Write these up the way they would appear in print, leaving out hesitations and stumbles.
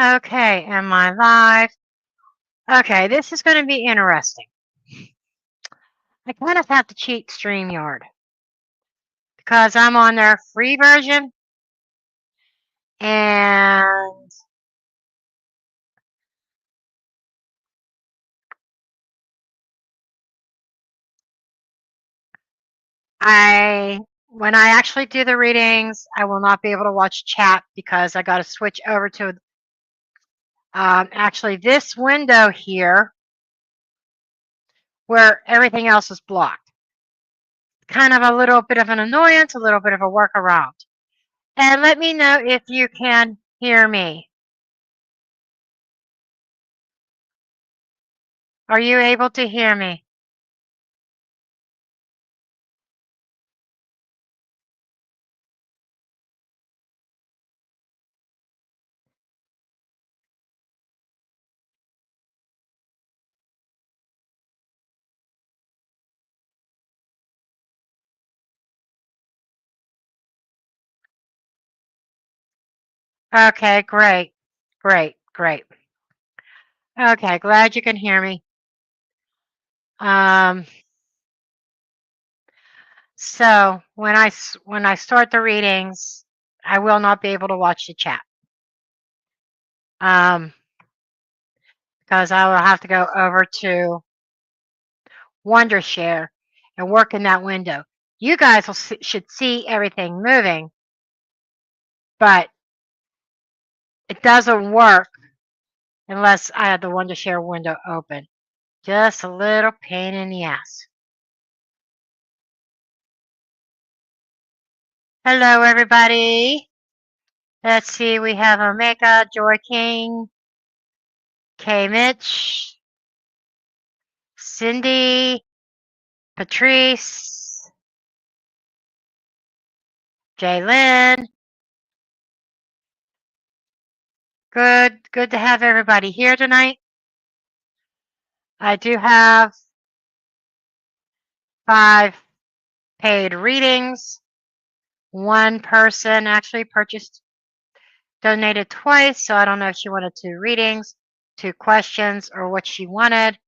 Okay, am I live? Okay, this is going to be interesting. I kind of have to cheat StreamYard because I'm on their free version and when I actually do the readings, I will not be able to watch chat because I got to switch over to actually this window here where everything else is blocked. Kind of a little bit of an annoyance, a little bit of a workaround. And let me know if you can hear me. Are you able to hear me? Okay, great, great, great. Okay, glad you can hear me. So when I start the readings, I will not be able to watch the chat. Because I will have to go over to Wondershare and work in that window. You guys should see everything moving, but it doesn't work unless I have the Wondershare window open. Just a little pain in the ass. Hello, everybody. Let's see, we have Omega, Joy King, K Mitch, Cindy, Patrice, Jaylen. Good to have everybody here tonight. I do have 5 paid readings. One person actually donated twice, so I don't know if she wanted 2 readings, 2 questions, or what she wanted.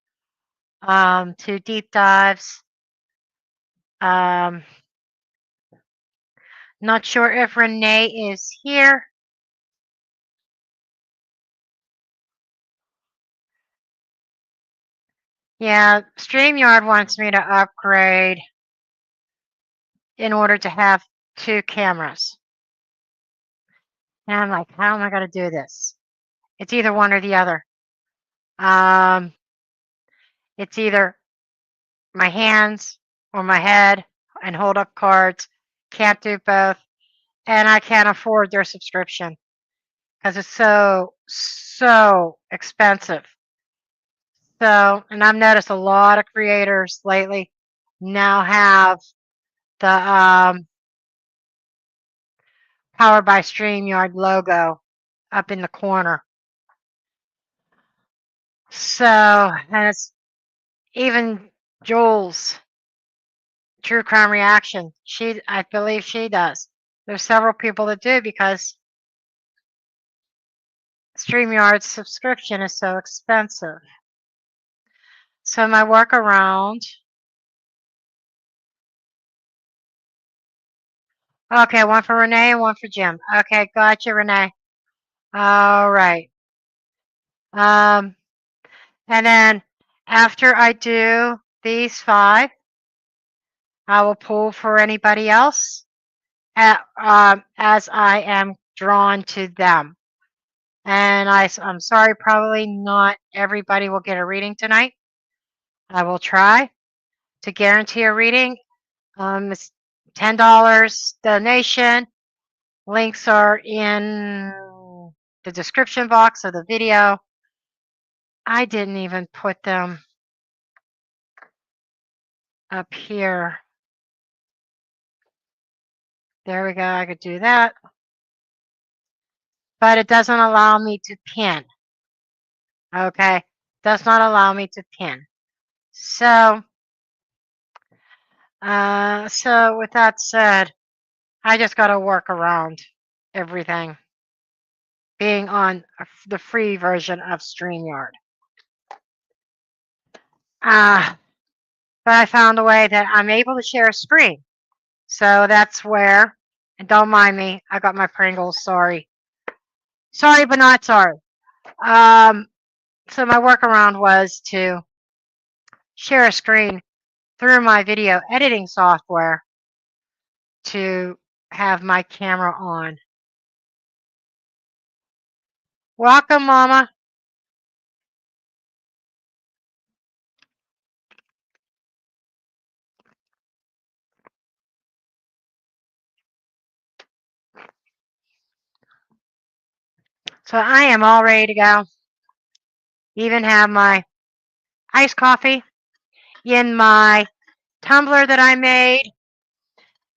2 deep dives. Not sure if Renee is here. Yeah, StreamYard wants me to upgrade in order to have 2 cameras. And I'm like, how am I going to do this? It's either one or the other. It's either my hands or my head and hold up cards. Can't do both. And I can't afford their subscription because it's so expensive. So, and I've noticed a lot of creators lately now have the Powered by StreamYard logo up in the corner. So, and it's even Jules, True Crime Reaction. I believe she does. There's several people that do because StreamYard's subscription is so expensive. So my workaround. Okay, one for Renee and one for Jim. Okay, gotcha, Renee. All right. And then after I do these 5, I will pull for anybody else as I am drawn to them. And I'm sorry, probably not everybody will get a reading tonight. I will try to guarantee a reading. It's $10 donation. Links are in the description box of the video. I didn't even put them up here. There we go. I could do that. But it doesn't allow me to pin. Okay. Does not allow me to pin. So with that said, I just got to work around everything being on the free version of StreamYard. But I found a way that I'm able to share a screen. So that's where, and don't mind me, I got my Pringles, sorry. Sorry, but not sorry. So my workaround was to share a screen through my video editing software to have my camera on. Welcome, Mama. So I am all ready to go. Even have my iced coffee in my tumbler that I made.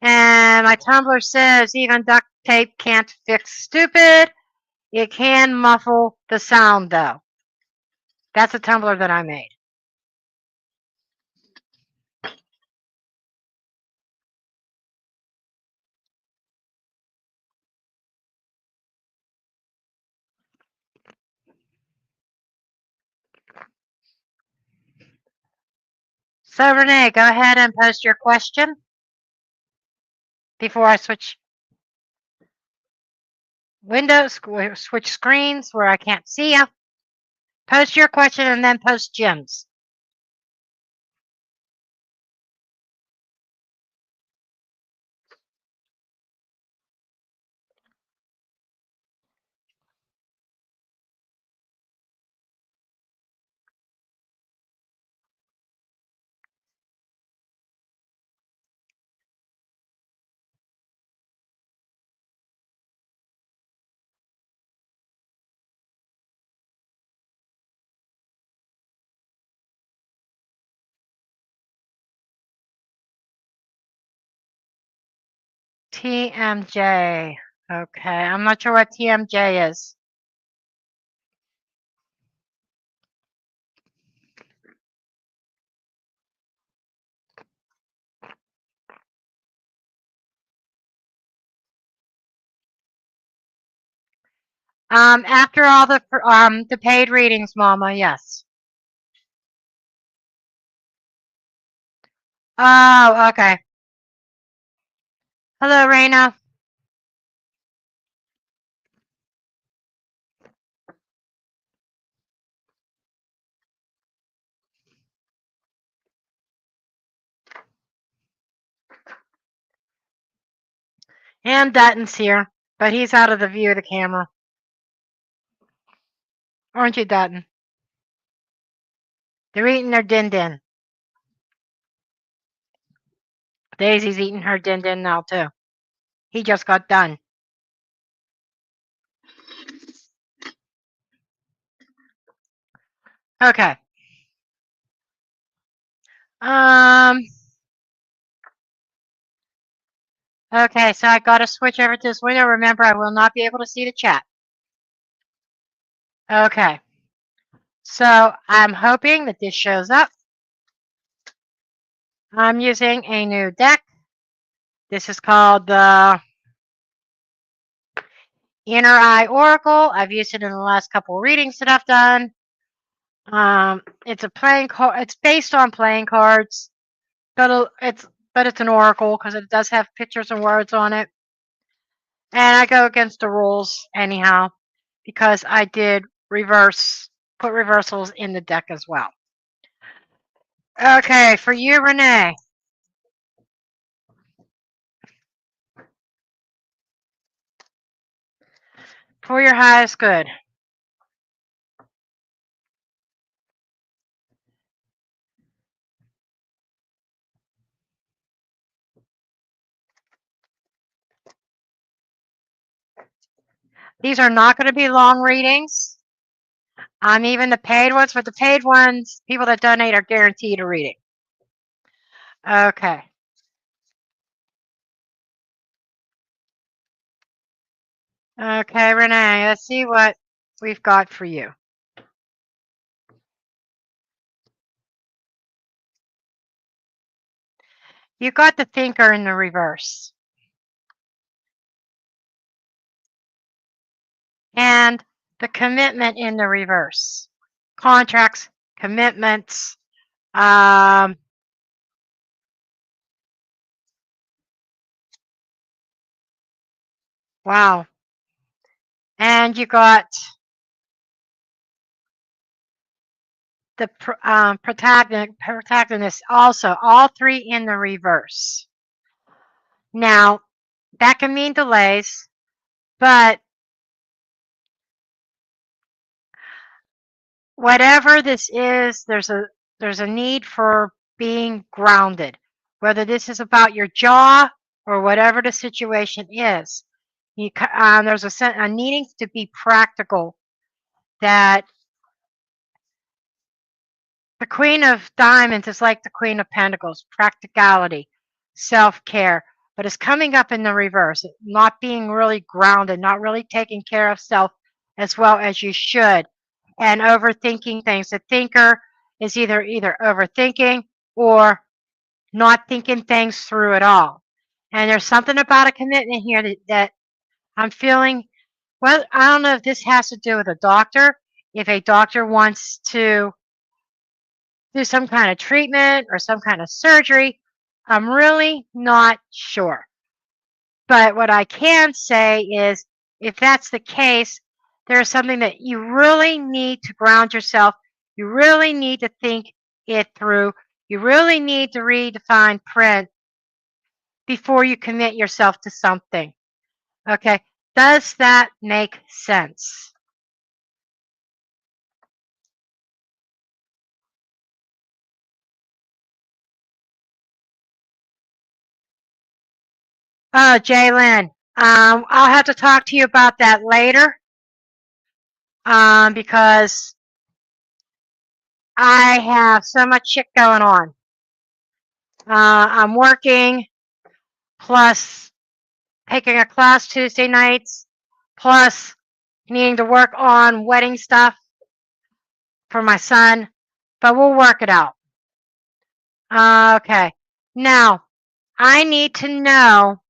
And my tumbler says even duct tape can't fix stupid. It can muffle the sound, though. That's a tumbler that I made. So, Renee, go ahead and post your question before I switch windows, switch screens where I can't see you. Post your question and then post Jim's. TMJ. Okay, I'm not sure what TMJ is. After all the paid readings, Mama, yes. Oh, okay. Hello, Raina. And Dutton's here, but he's out of the view of the camera. Aren't you, Dutton? They're eating their din-din. Daisy's eating her din-din now, too. He just got done. Okay. Okay, so I got to switch over to this window. Remember, I will not be able to see the chat. Okay. So I'm hoping that this shows up. I'm using a new deck. This is called the Inner Eye Oracle. I've used it in the last couple of readings that I've done. It's a playing card. It's based on playing cards, but it's an oracle because it does have pictures and words on it. And I go against the rules anyhow because I did put reversals in the deck as well. Okay, for you, Renee. For your highest good. These are not going to be long readings. Even the paid ones, but the paid ones, people that donate are guaranteed a reading. Okay. Okay, Renee, let's see what we've got for you. You got the thinker in the reverse. And the commitment in the reverse. Contracts, commitments, wow. And you got the protagonist also, all three in the reverse. Now, that can mean delays, but whatever this is, there's a need for being grounded, whether this is about your jaw or whatever the situation is. There's a needing to be practical, that the Queen of Diamonds is like the Queen of Pentacles, practicality, self-care, but it's coming up in the reverse, not being really grounded, not really taking care of self as well as you should, and overthinking things. The thinker is either overthinking or not thinking things through at all. And there's something about a commitment here that I'm feeling. Well, I don't know if this has to do with a doctor, if a doctor wants to do some kind of treatment or some kind of surgery. I'm really not sure. But what I can say is, if that's the case, there's something that you really need to ground yourself. You really need to think it through. You really need to read the fine print before you commit yourself to something. Okay? Does that make sense? Oh, Jaylen, I'll have to talk to you about that later, because I have so much shit going on. I'm working, plus taking a class Tuesday nights, plus needing to work on wedding stuff for my son, but we'll work it out. Okay. Now, I need to know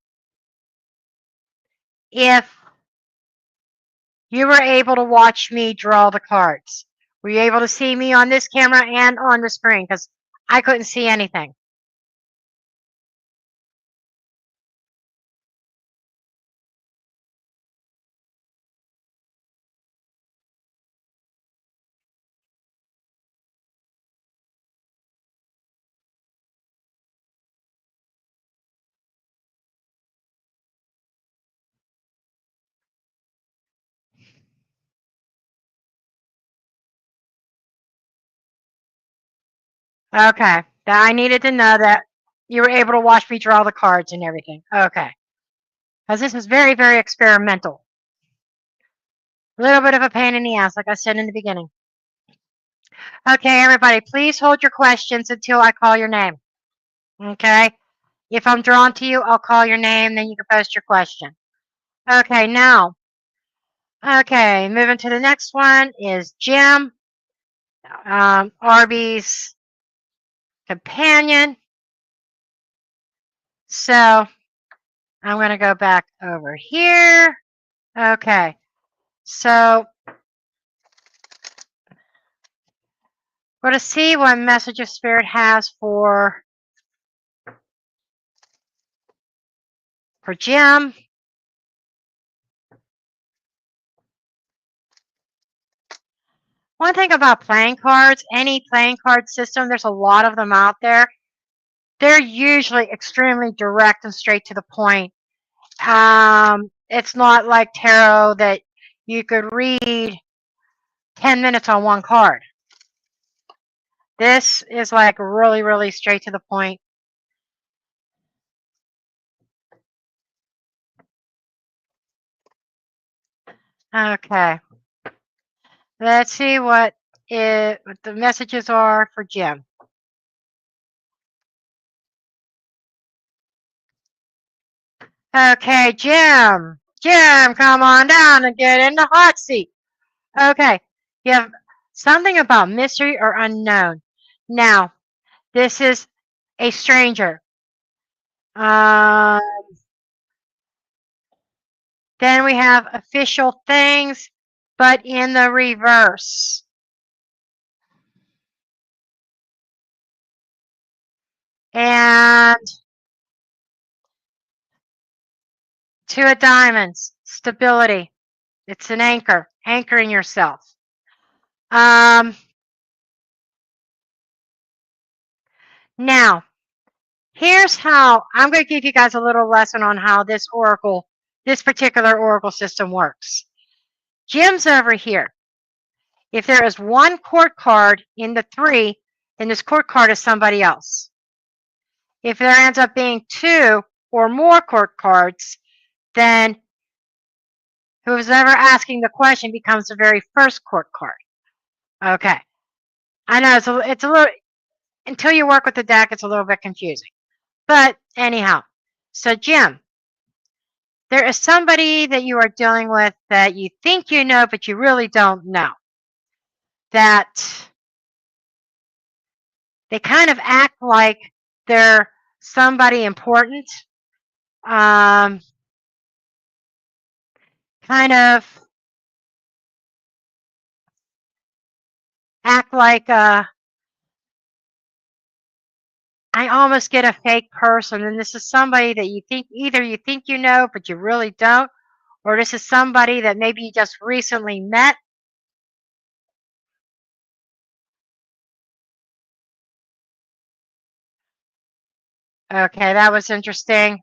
if you were able to watch me draw the cards. Were you able to see me on this camera and on the screen? Because I couldn't see anything. Okay. I needed to know that you were able to watch me draw the cards and everything. Okay. Because this is very, very experimental. A little bit of a pain in the ass, like I said in the beginning. Okay, everybody, please hold your questions until I call your name. Okay? If I'm drawn to you, I'll call your name, then you can post your question. Okay, now. Okay, moving to the next one is Jim, Arby's companion. So I'm going to go back over here. Okay, so we're going to see what message of spirit has for Jim. One thing about playing cards, any playing card system, there's a lot of them out there. They're usually extremely direct and straight to the point. It's not like tarot that you could read 10 minutes on one card. This is like really, really straight to the point. Okay. Let's see what the messages are for Jim. Okay, Jim. Jim, come on down and get in the hot seat. Okay. You have something about mystery or unknown. Now, this is a stranger. Then we have official things. but in the reverse. And 2 of diamonds, stability. It's an anchor, anchoring yourself. Now, here's how I'm going to give you guys a little lesson on how this particular oracle system works. Jim's over here. If there is one court card in the 3, then this court card is somebody else. If there ends up being 2 or more court cards, then who's ever asking the question becomes the very first court card. Okay. I know it's a little, until you work with the deck, it's a little bit confusing. But anyhow, so Jim, there is somebody that you are dealing with that you think you know, but you really don't know. That they kind of act like they're somebody important. Kind of act like I almost get a fake person, and this is somebody that you think either you think you know, but you really don't, or this is somebody that maybe you just recently met. Okay, that was interesting.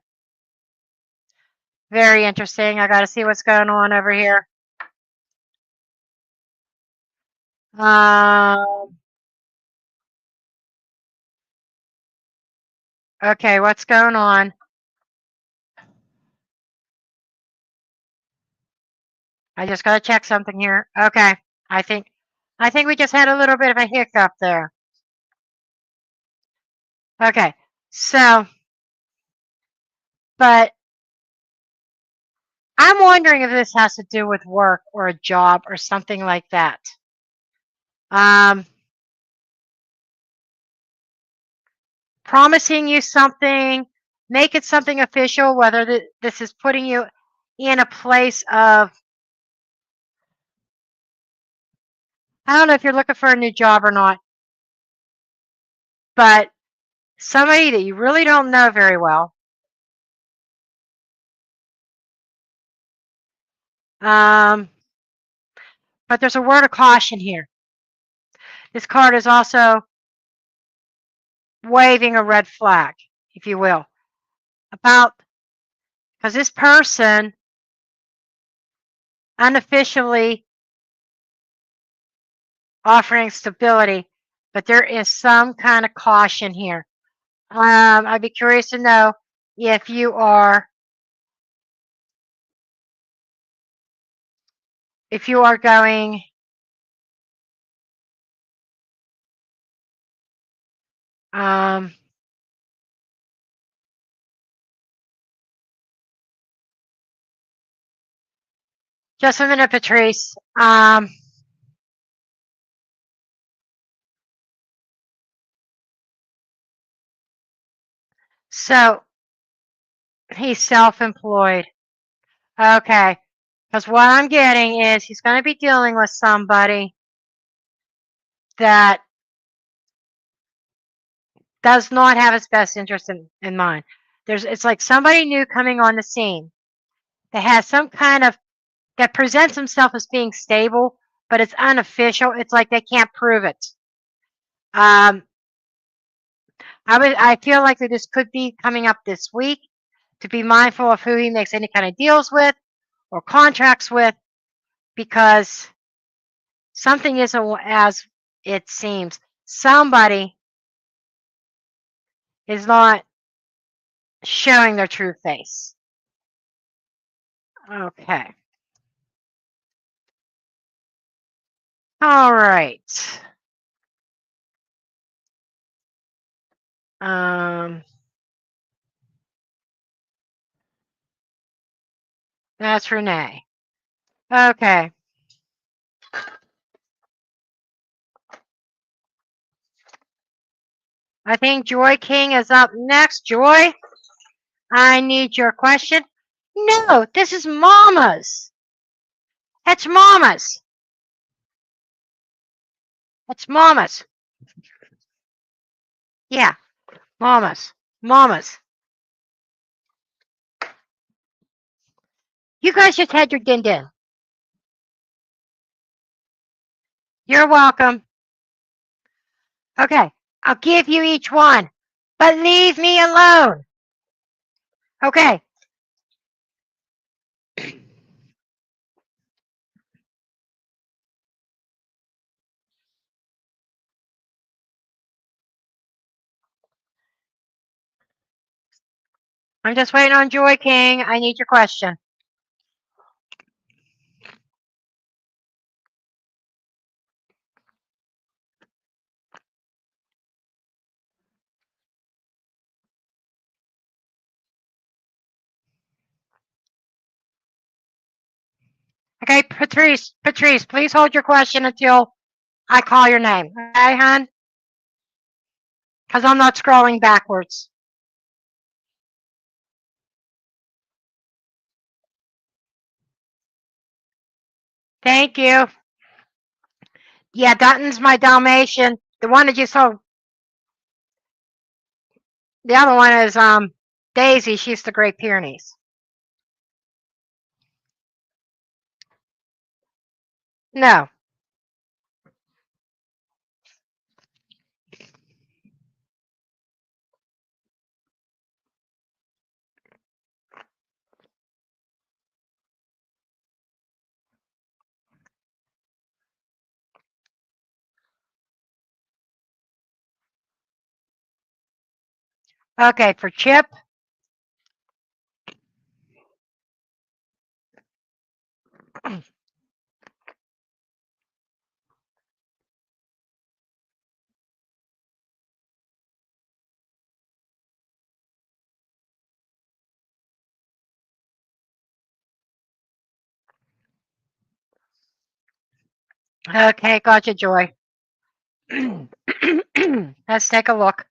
Very interesting. I got to see what's going on over here. Okay, what's going on? I just got to check something here. Okay, I think we just had a little bit of a hiccup there. Okay, so, but I'm wondering if this has to do with work or a job or something like that. Promising you something, make it something official, whether this is putting you in a place of, I don't know if you're looking for a new job or not, but somebody that you really don't know very well. But there's a word of caution here. This card is also waving a red flag, if you will, because this person unofficially offering stability, but there is some kind of caution here. I'd be curious to know if you are going just a minute, Patrice. So he's self-employed. Okay. Because what I'm getting is he's going to be dealing with somebody that does not have his best interest in mind. It's like somebody new coming on the scene that has some kind of, that presents himself as being stable, but it's unofficial. It's like they can't prove it. I feel like that this could be coming up this week, to be mindful of who he makes any kind of deals with or contracts with, because something isn't as it seems. Somebody is not showing their true face. Okay. All right. That's Renee. Okay. I think Joy King is up next. Joy, I need your question. No, this is Mama's. That's Mama's. It's mamas. Yeah, mamas. Mamas. You guys just had your din-din. You're welcome. Okay, I'll give you each one, but leave me alone. Okay. I'm just waiting on Joy King. I need your question. Okay, Patrice, please hold your question until I call your name. Okay, hon? Because I'm not scrolling backwards. Thank you. Yeah, Dutton's my Dalmatian. The one that you saw. The other one is Daisy. She's the Great Pyrenees. No. Okay, for Chip. Okay, gotcha, Joy. Let's take a look.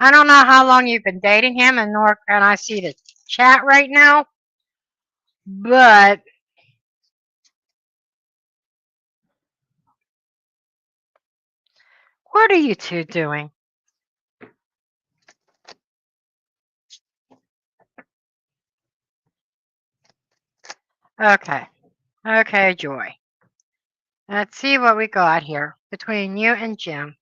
I don't know how long you've been dating him, and nor can I see the chat right now, but what are you two doing? Okay. Okay, Joy. Let's see what we got here between you and Jim.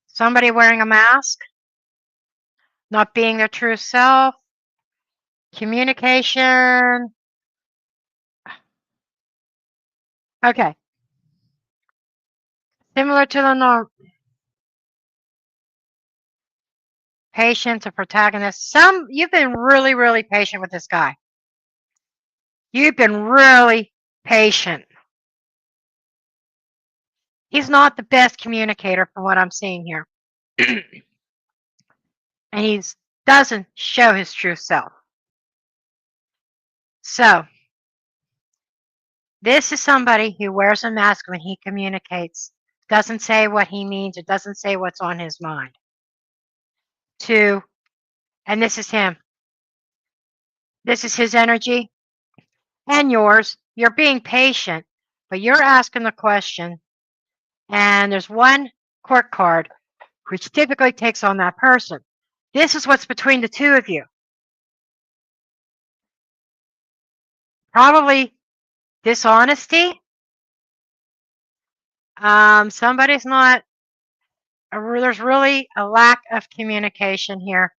Somebody wearing a mask, not being their true self, communication. Okay. Similar to the norm. Patience, a protagonist. You've been really, really patient with this guy. You've been really patient. He's not the best communicator from what I'm seeing here. And he doesn't show his true self. So, this is somebody who wears a mask when he communicates, doesn't say what he means, it doesn't say what's on his mind. Two, and this is him. This is his energy and yours. You're being patient, but you're asking the question, and there's one court card which typically takes on that person. This is what's between the two of you. Probably dishonesty. Somebody's not, there's really a lack of communication here.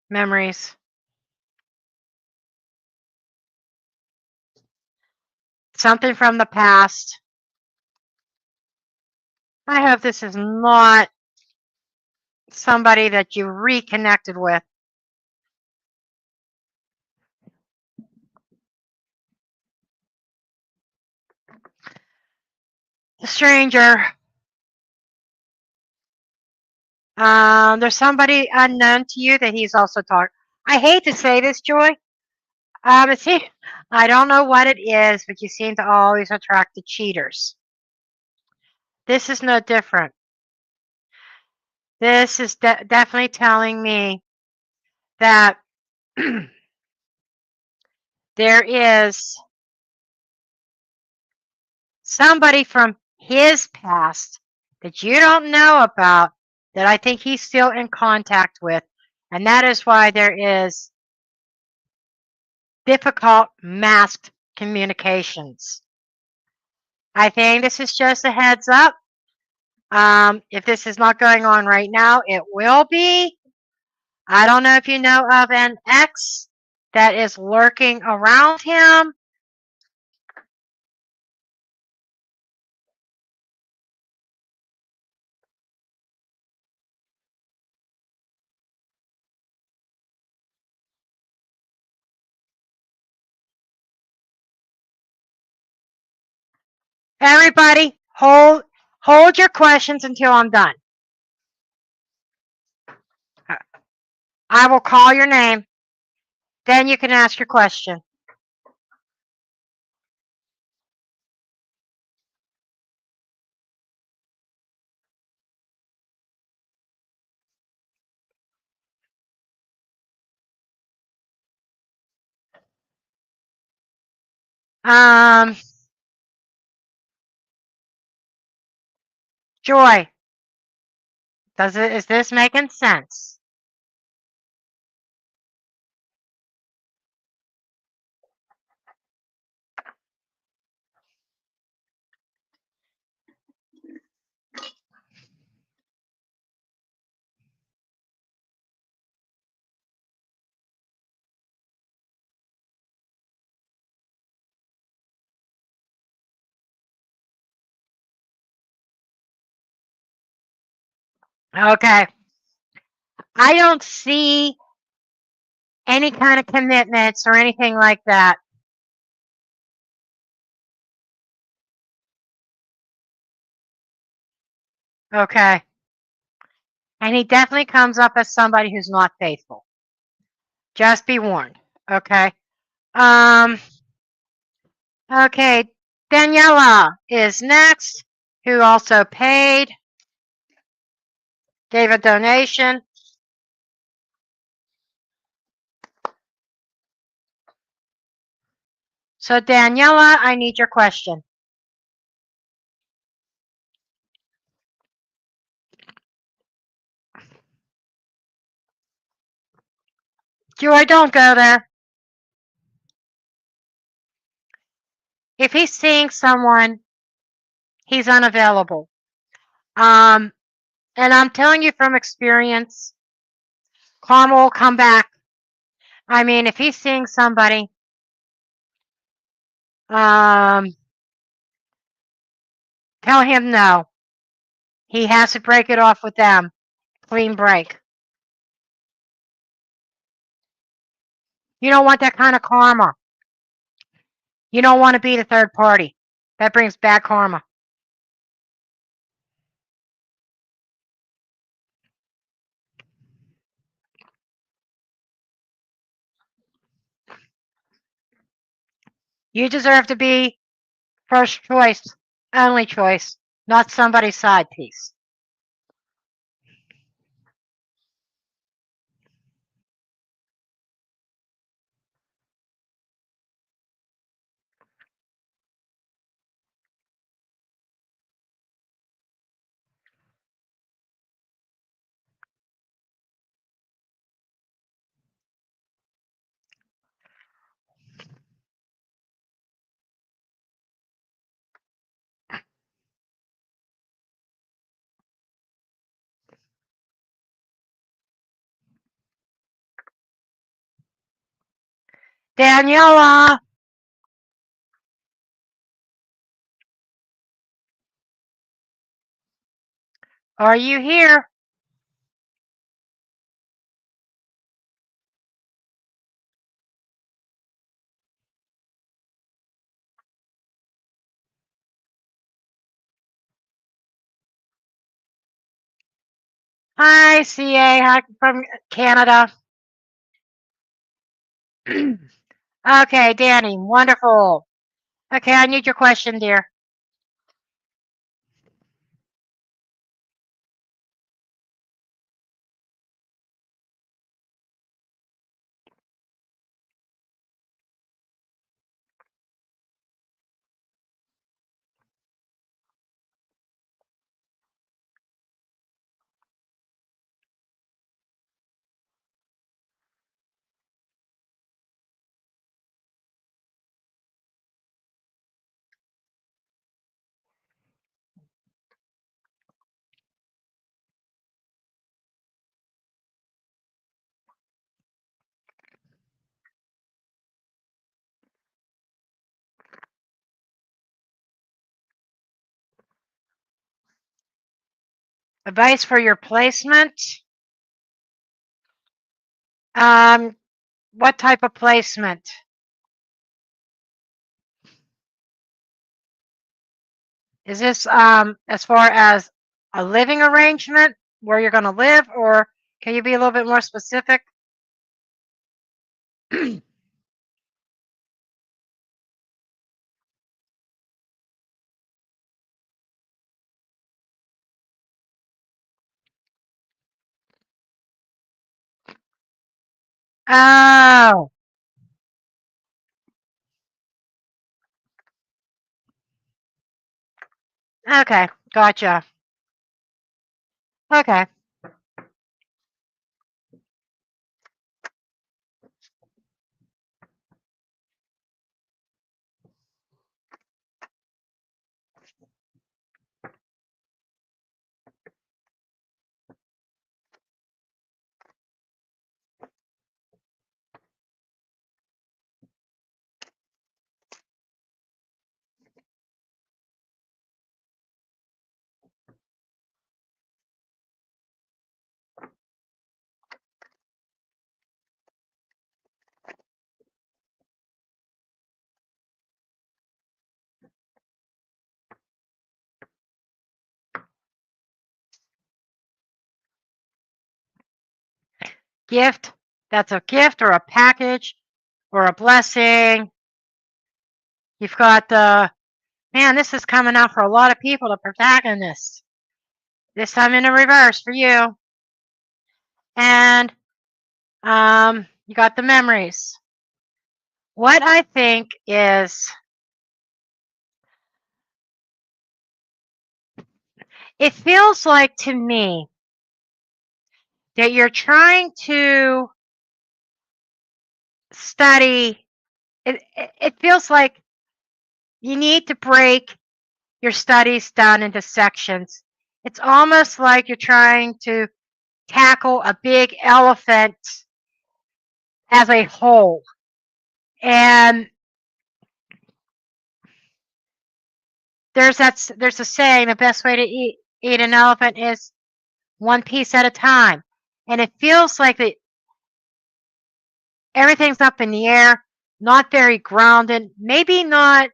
Memories. Something from the past. I hope this is not somebody that you reconnected with. The stranger. There's somebody unknown to you that he's also talking. I hate to say this, Joy. See, I don't know what it is, but you seem to always attract the cheaters. This is no different. This is definitely telling me that there is somebody from his past that you don't know about that I think he's still in contact with, and that is why there is difficult masked communications. I think this is just a heads up. If this is not going on right now, it will be. I don't know if you know of an ex that is lurking around him. Everybody, hold your questions until I'm done. I will call your name. Then you can ask your question. Joy, is this making sense? Okay. I don't see any kind of commitments or anything like that. Okay. And he definitely comes up as somebody who's not faithful. Just be warned. Okay. Um, okay. Daniela is next, who also paid, gave a donation. So Daniela, I need your question. Joy, don't go there. If he's seeing someone, he's unavailable. And I'm telling you from experience, karma will come back. I mean, if he's seeing somebody, tell him no. He has to break it off with them. Clean break. You don't want that kind of karma. You don't want to be the third party. That brings bad karma. You deserve to be first choice, only choice, not somebody's side piece. Daniela, are you here? Hi, CA. Hi from Canada. Okay, Danny. Wonderful. Okay, I need your question, dear. Advice for your placement. Um, what type of placement? Is this as far as a living arrangement where you're going to live, or can you be a little bit more specific? Oh, okay, gotcha. Okay. Gift. That's a gift or a package or a blessing. You've got the, man, this is coming out for a lot of people, the protagonist. This time in a reverse for you. And you got the memories. What I think is, it feels like to me that you're trying to study. It feels like you need to break your studies down into sections. It's almost like you're trying to tackle a big elephant as a whole. And there's a saying, the best way to eat an elephant is one piece at a time. And it feels like that everything's up in the air, not very grounded, maybe not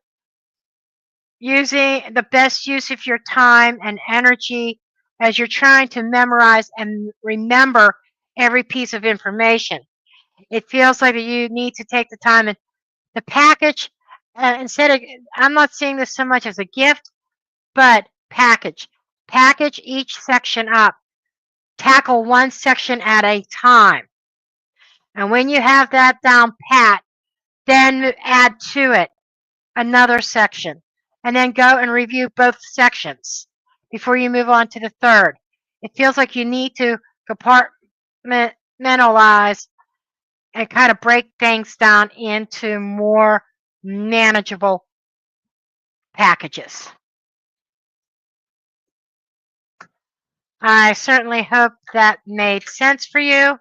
using the best use of your time and energy as you're trying to memorize and remember every piece of information. It feels like that you need to take the time and the package, instead of, I'm not seeing this so much as a gift, but package. Package each section up. Tackle one section at a time. And when you have that down pat, then add to it another section. And then go and review both sections before you move on to the third. It feels like you need to compartmentalize and kind of break things down into more manageable packages. I certainly hope that made sense for you.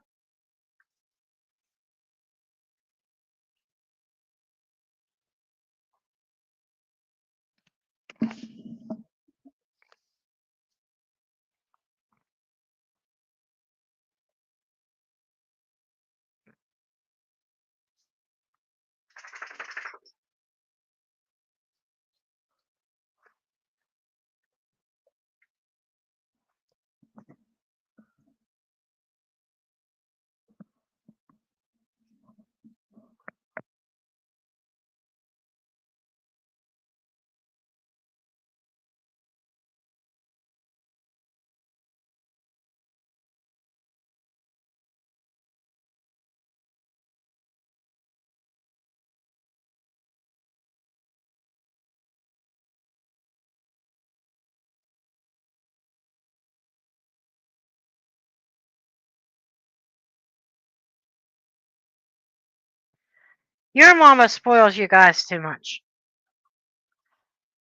Your mama spoils you guys too much.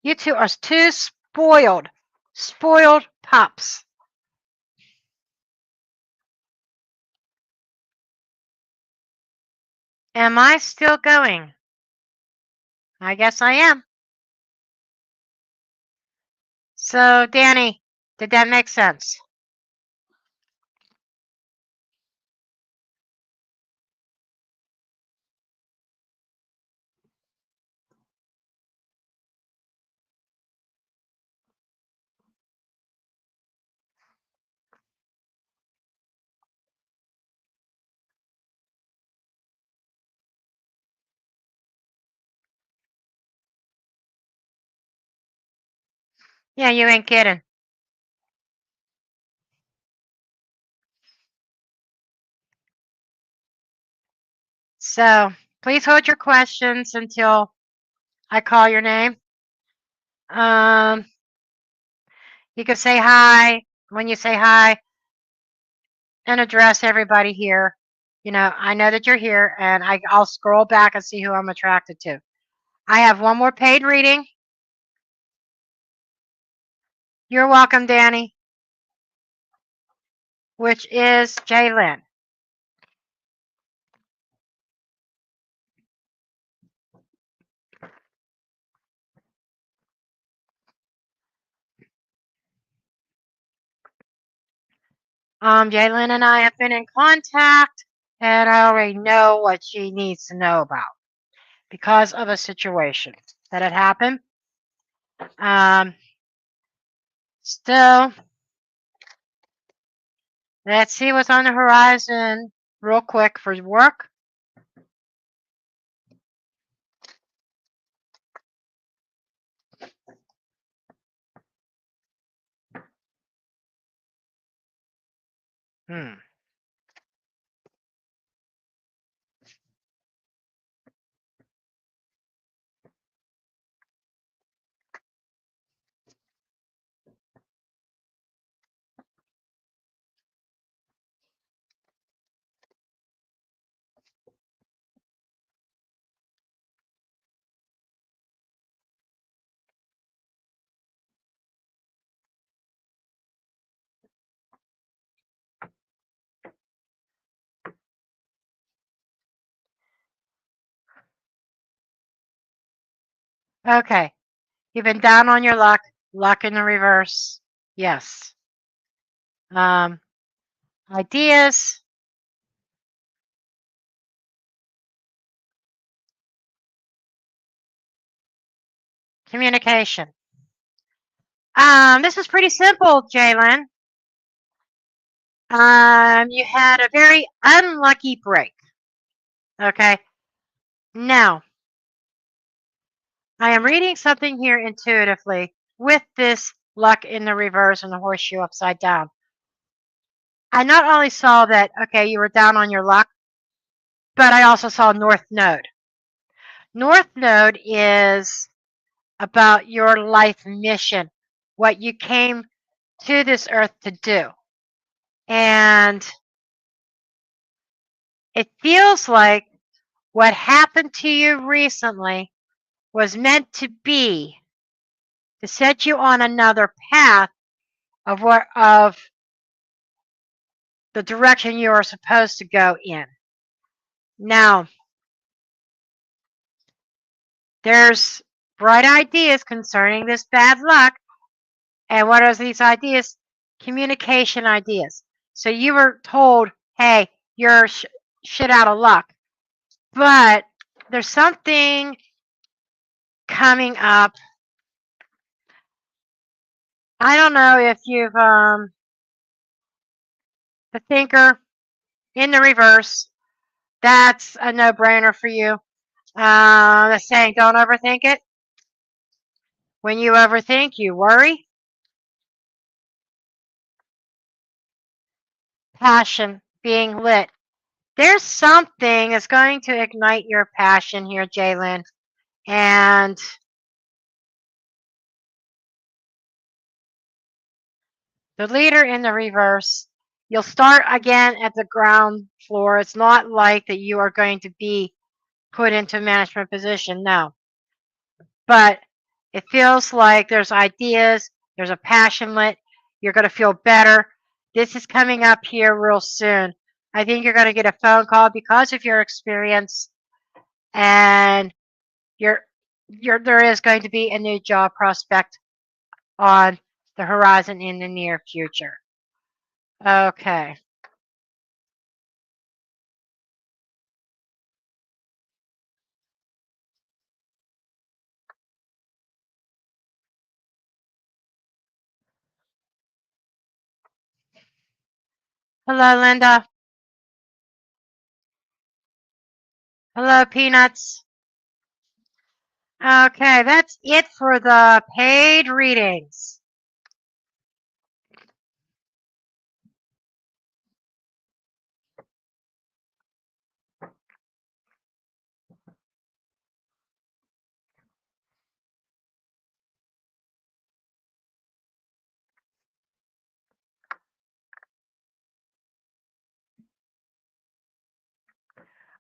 You two are too spoiled. Spoiled pups. Am I still going? I guess I am. So, Danny, did that make sense? Yeah, you ain't kidding. So, please hold your questions until I call your name. Um, you can say hi when you say hi and address everybody here. You know, I know that you're here, and I'll scroll back and see who I'm attracted to. I have one more paid reading. You're welcome, Danny, which is Jaylen. Jaylen and I have been in contact, and I already know what she needs to know about because of a situation that had happened. Still, let's see what's on the horizon real quick for work. Okay, you've been down on your luck, luck in the reverse. Yes. Um, ideas. Communication. This is pretty simple, Jaylen. You had a very unlucky break. Okay. Now, I am reading something here intuitively with this luck in the reverse and the horseshoe upside down. I not only saw that, okay, you were down on your luck, but I also saw North Node. North Node is about your life mission, what you came to this earth to do. And it feels like what happened to you recently was meant to be to set you on another path of the direction you are supposed to go in. Now, there's bright ideas concerning this bad luck. And what are these ideas? Communication ideas. So you were told, hey, you're shit out of luck. But there's something coming up. I don't know if you've, the thinker in the reverse, that's a no-brainer for you. The saying, don't overthink it. When you overthink, you worry. Passion, being lit. There's something that's going to ignite your passion here, Jaylen. And the leader in the reverse, you'll start again at the ground floor. It's not like that you are going to be put into a management position, no. But it feels like there's ideas, there's a passion lit, you're going to feel better. This is coming up here real soon. I think you're going to get a phone call because of your experience, and there is going to be a new job prospect on the horizon in the near future. Okay. Hello, Linda. Hello, Peanuts. Okay, that's it for the paid readings.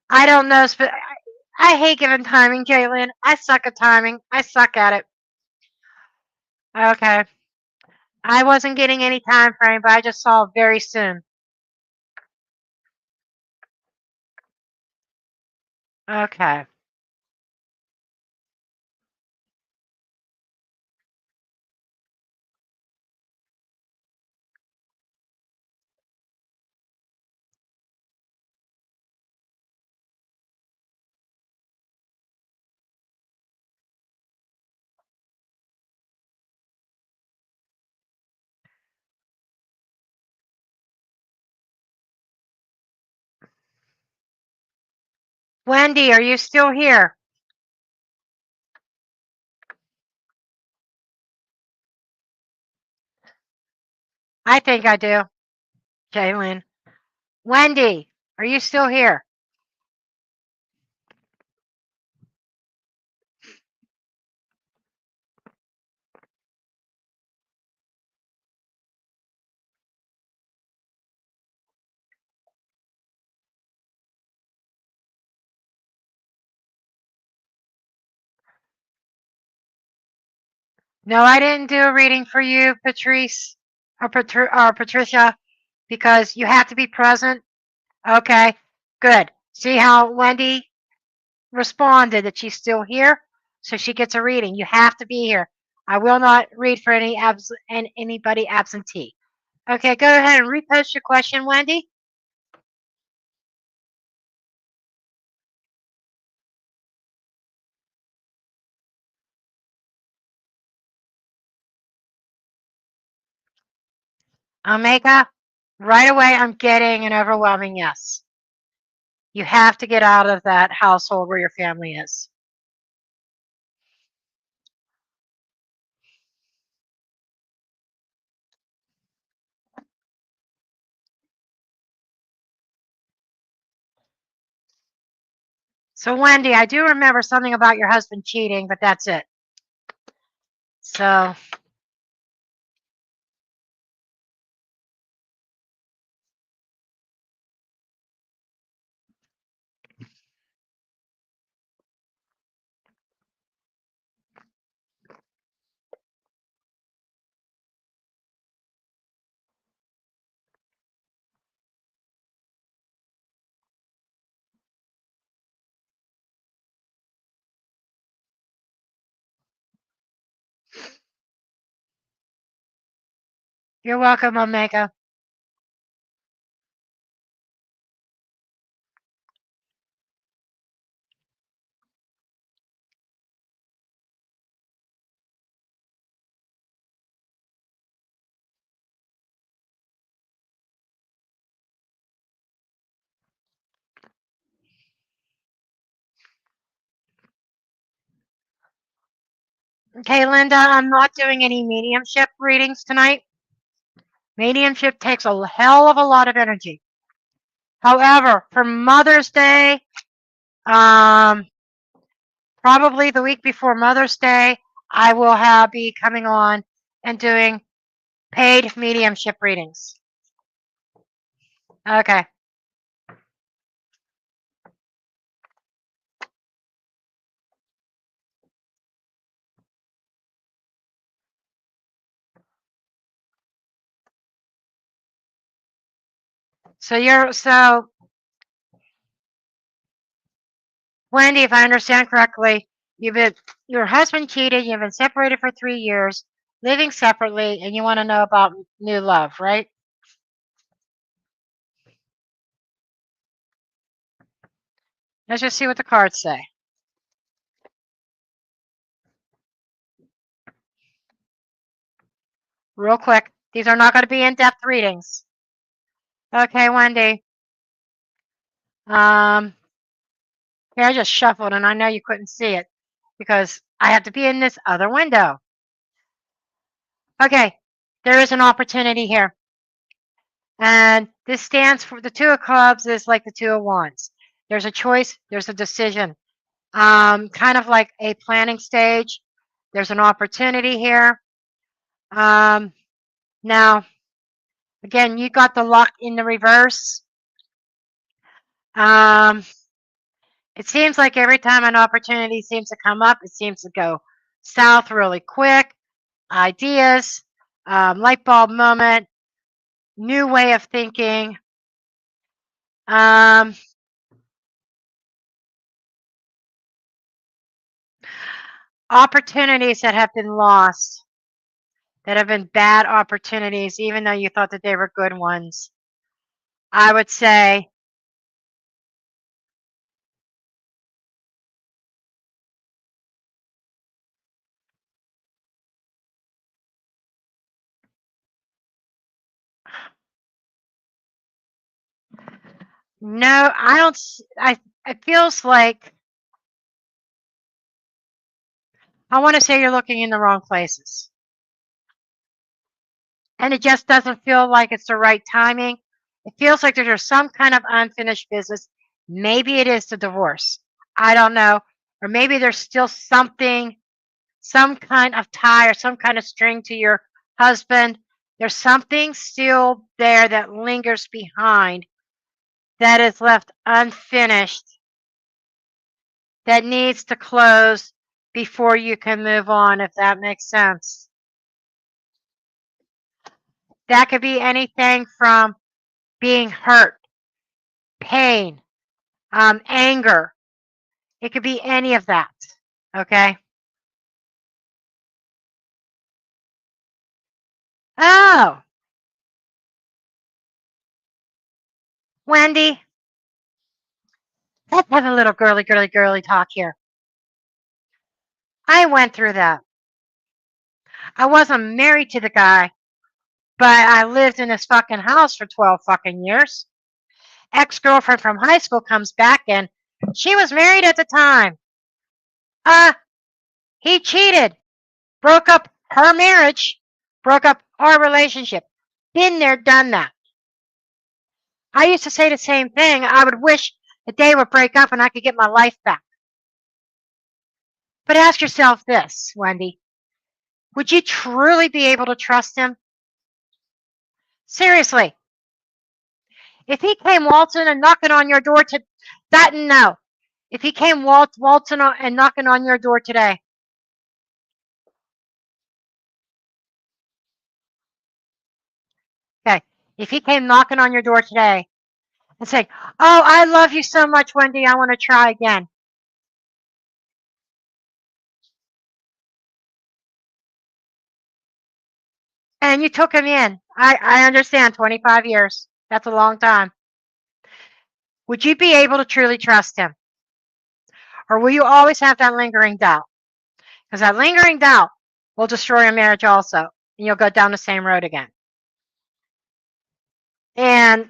I don't know, I hate giving timing, Jaylen. I suck at timing. I suck at it. Okay. I wasn't getting any time frame, but I just saw very soon. Okay. Wendy, are you still here? I think I do. Jaylen. Wendy, are you still here? No, I didn't do a reading for you, Patrice or Patricia, because you have to be present. Okay, good. See how Wendy responded that she's still here, so she gets a reading. You have to be here. I will not read for anybody absentee. Okay, go ahead and repost your question, Wendy. Omega, right away I'm getting an overwhelming yes. You have to get out of that household where your family is. So, Wendy, I do remember something about your husband cheating, but that's it. So, you're welcome, Omega. Okay, Linda, I'm not doing any mediumship readings tonight. Mediumship takes a hell of a lot of energy. However, for Mother's Day, probably the week before Mother's Day, I will be coming on and doing paid mediumship readings. Okay. So Wendy, if I understand correctly, your husband cheated, you've been separated for 3 years, living separately, and you want to know about new love, right? Let's just see what the cards say. Real quick. These are not going to be in-depth readings. Okay, Wendy. Here I just shuffled, and I know you couldn't see it because I have to be in this other window. Okay, there is an opportunity here. And this stands for the Two of Clubs is like the Two of Wands. There's a choice, there's a decision. Kind of like a planning stage. There's an opportunity here. Now, again, you got the luck in the reverse. It seems like every time an opportunity seems to come up, it seems to go south really quick. Ideas, light bulb moment, new way of thinking. Opportunities that have been lost, that have been bad opportunities, even though you thought that they were good ones. I would say no, I don't. It feels like I want to say you're looking in the wrong places. And it just doesn't feel like it's the right timing. It feels like there's some kind of unfinished business. Maybe it is the divorce. I don't know. Or maybe there's still something, some kind of tie or some kind of string to your husband. There's something still there that lingers behind that is left unfinished that needs to close before you can move on, if that makes sense. That could be anything from being hurt, pain, anger. It could be any of that. Okay. Oh, Wendy, let's have a little girly talk here. I went through that. I wasn't married to the guy, but I lived in this fucking house for 12 fucking years. Ex-girlfriend from high school comes back and she was married at the time. He cheated, broke up her marriage, broke up our relationship. Been there, done that. I used to say the same thing. I would wish the day would break up and I could get my life back. But ask yourself this, Wendy. Would you truly be able to trust him? Seriously. If he came waltzing and knocking on your door to that, no. If he came waltzing and knocking on your door today, okay. If he came knocking on your door today and saying, "Oh, I love you so much, Wendy. I want to try again," and you took him in. I understand. 25 years. That's a long time. Would you be able to truly trust him? Or will you always have that lingering doubt? Because that lingering doubt will destroy a marriage also, and you'll go down the same road again. And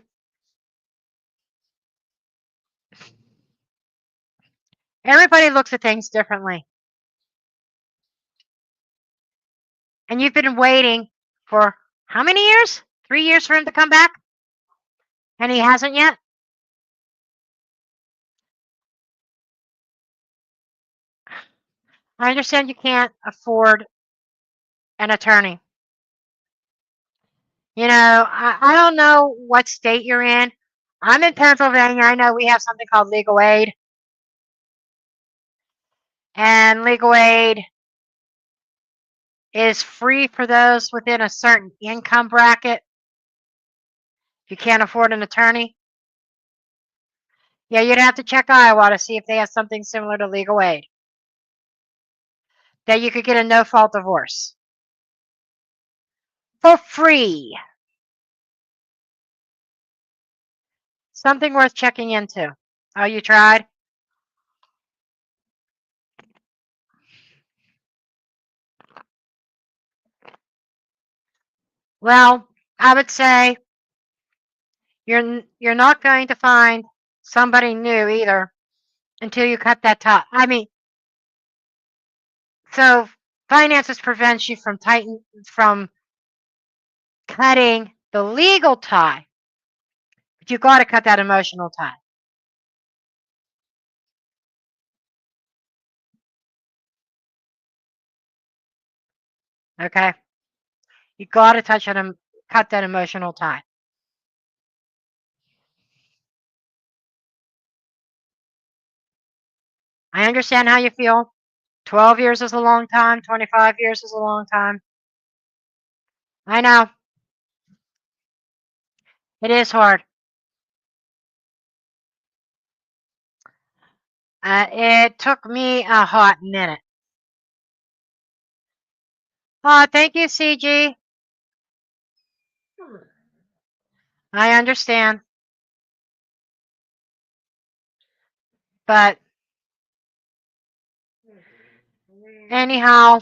everybody looks at things differently. And you've been waiting for how many years? 3 years for him to come back? And he hasn't yet? I understand you can't afford an attorney. You know, I don't know what state you're in. I'm in Pennsylvania. I know we have something called legal aid. And legal aid is free for those within a certain income bracket. If you can't afford an attorney, yeah, you'd have to check Iowa to see if they have something similar to legal aid. That you could get a no-fault divorce. For free. Something worth checking into. Oh, you tried? Well, I would say you're not going to find somebody new either until you cut that tie. I mean, so finances prevents you from cutting the legal tie, but you got to cut that emotional tie. Okay, you got to cut that emotional tie. I understand how you feel. 12 years is a long time. 25 years is a long time. I know. It is hard. It took me a hot minute. Oh, thank you, CG. I understand. But anyhow,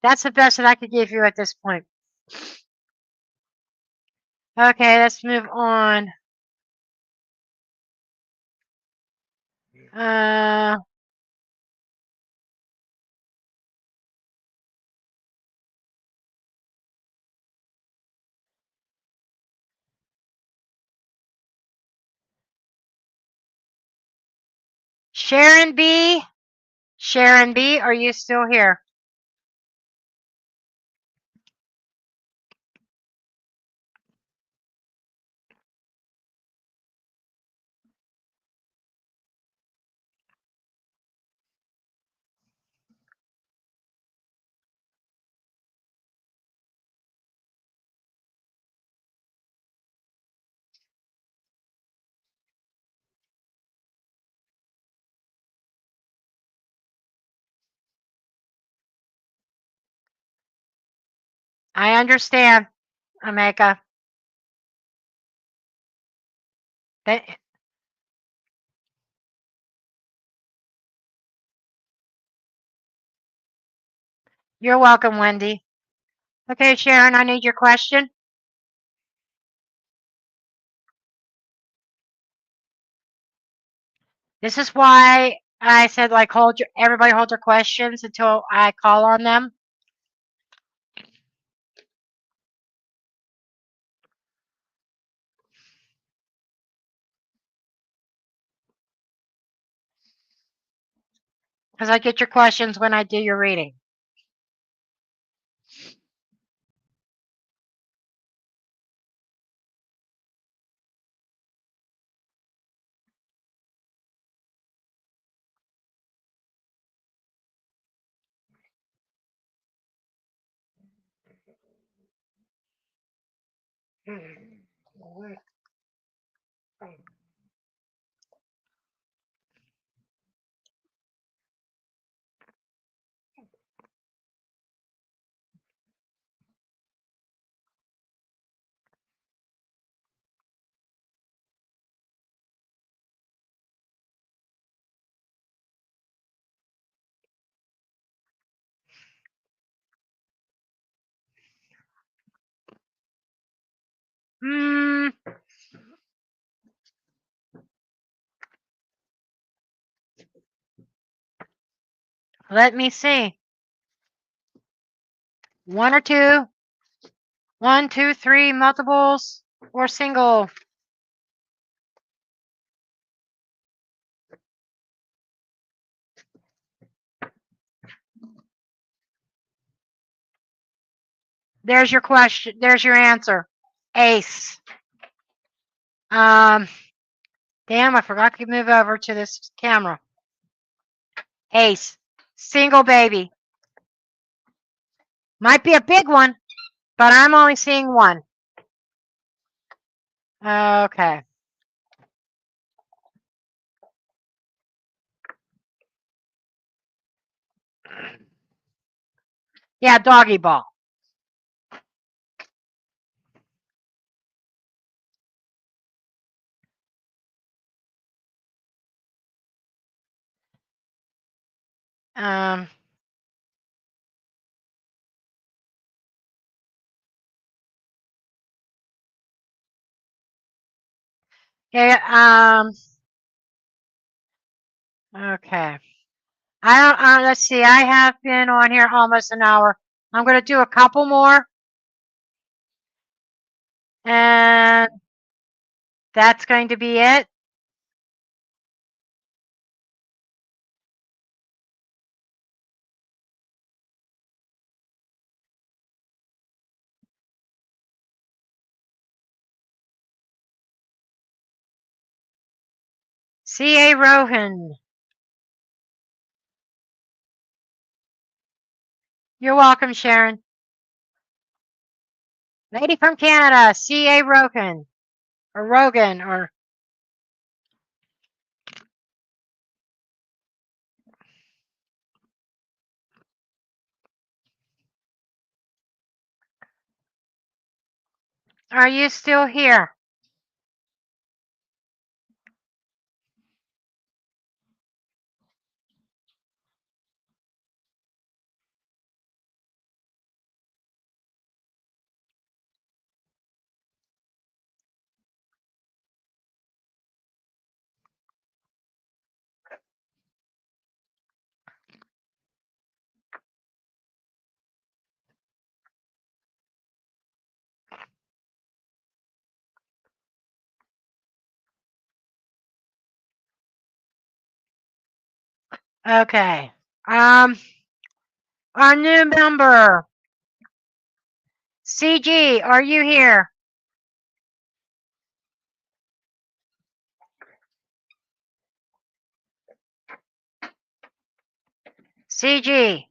that's the best that I could give you at this point. Okay, let's move on. Sharon B. Sharon B., are you still here? I understand, Ameka. You're welcome, Wendy. Okay, Sharon, I need your question. This is why I said, like, everybody hold your questions until I call on them. Because I get your questions when I do your reading. Let me see. One or two. 1, 2, 3, multiples, or single. There's your question. There's your answer. Ace. Damn, I forgot to move over to this camera. Ace. Single baby. Might be a big one, but I'm only seeing one. Okay. Yeah, doggy ball. Um, yeah, okay. I don't, let's see, I have been on here almost an hour. I'm going to do a couple more, and that's going to be it. C.A. Rohan. You're welcome, Sharon. Lady from Canada, C.A. Rogan. Or Rogan, or are you still here? Okay. Um, our new member, CG, are you here? CG.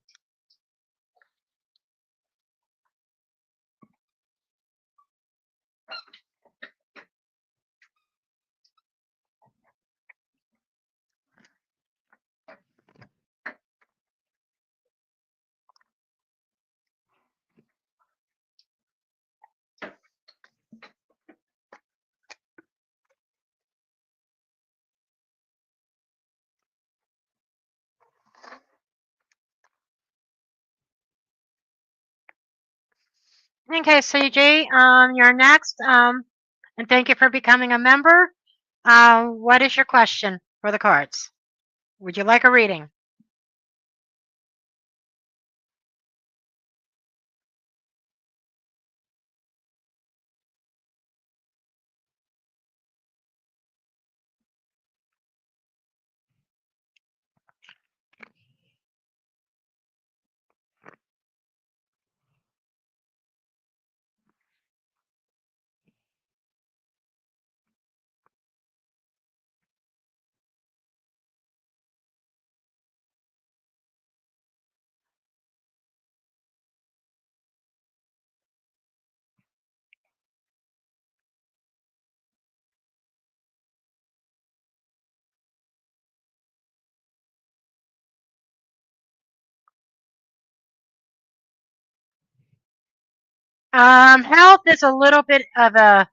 Okay, CG, you're next. And thank you for becoming a member. What is your question for the cards? Would you like a reading? Health is a little bit of a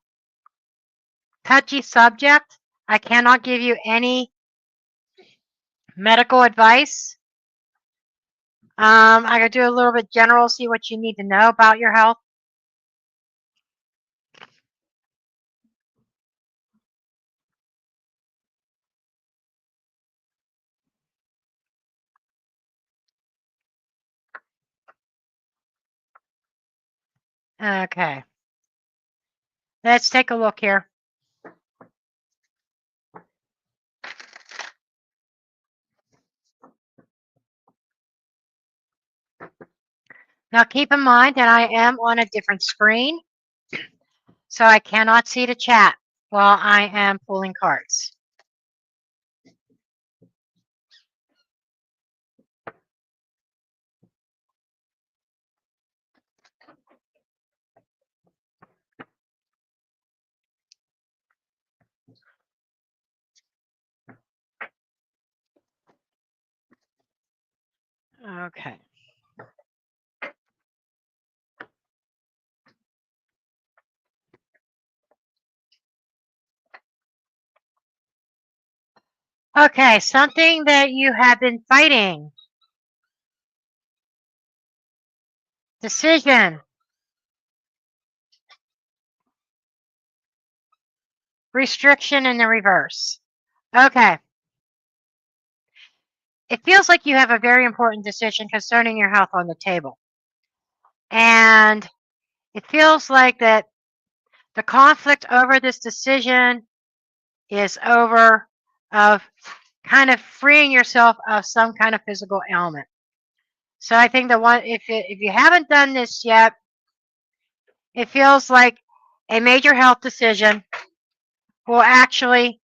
touchy subject. I cannot give you any medical advice. I could do a little bit general, see what you need to know about your health. Okay. Let's take a look here. Now keep in mind that I am on a different screen, so I cannot see the chat while I am pulling cards. Okay. Okay, something that you have been fighting. Decision. Restriction in the reverse. Okay. It feels like you have a very important decision concerning your health on the table. And it feels like that the conflict over this decision is over of kind of freeing yourself of some kind of physical ailment. So I think if you haven't done this yet, it feels like a major health decision will actually